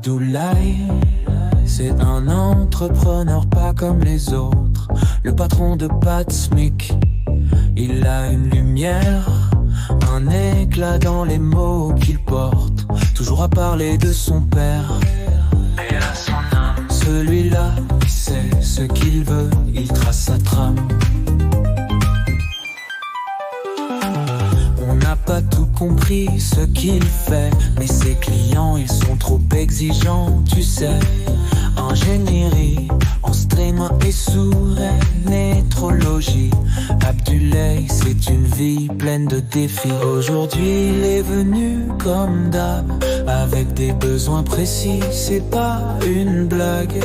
Abdoulaye, c'est un entrepreneur pas comme les autres. Le patron de Pat Smith, il a une lumière, un éclat dans les mots qu'il porte. Toujours à parler de son père et à son âme. Celui-là, il sait ce qu'il veut, il trace sa trame. On n'a pas tout compris ce qu'il fait, mais ses clients ils sont trop exigeants, tu sais. Ingénierie, en stream et sous nétrologie. Abdoulaye, c'est une vie pleine de défis. Aujourd'hui il est venu comme d'hab, avec des besoins précis, c'est pas une blague.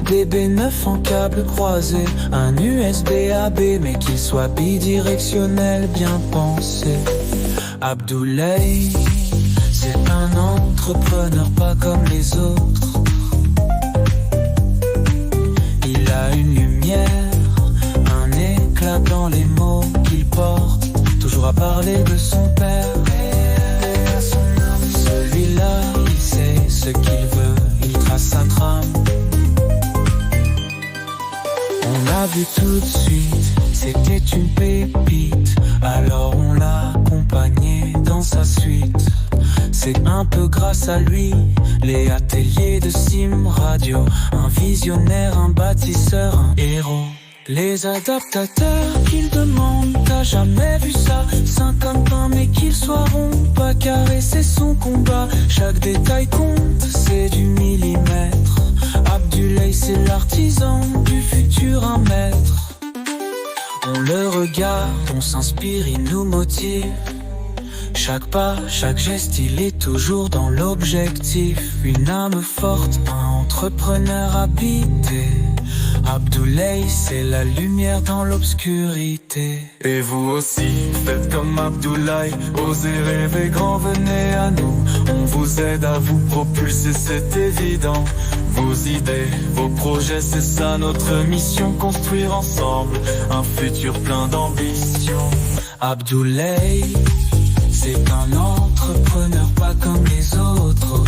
DB9 en câble croisé, un USB AB, mais qu'il soit bidirectionnel, bien pensé. Abdoulaye, c'est un entrepreneur pas comme les autres. Il a une lumière, un éclat dans les mots qu'il porte. Toujours à parler de son père et à son âme. Celui-là, il sait ce qu'il veut, il trace sa trame. On a vu tout de suite, c'était une pépite. Alors on l'a accompagné dans sa suite. C'est un peu grâce à lui, les ateliers de Sim Radio. Un visionnaire, un bâtisseur, un héros. Les adaptateurs qu'il demande, t'as jamais vu ça. 51 mais qu'il soit rond, pas carré, c'est son combat. Chaque détail compte, c'est du millimètre. Abdoulaye, c'est l'artisan du futur, un maître. On le regarde, on s'inspire, il nous motive. Chaque pas, chaque geste, il est toujours dans l'objectif. Une âme forte, un entrepreneur habité. Abdoulaye, c'est la lumière dans l'obscurité. Et vous aussi, faites comme Abdoulaye, osez rêver grand, venez à nous. On vous aide à vous propulser, c'est évident. Vos idées, vos projets, c'est ça notre mission. Construire ensemble un futur plein d'ambition. Abdoulaye, c'est un entrepreneur pas comme les autres.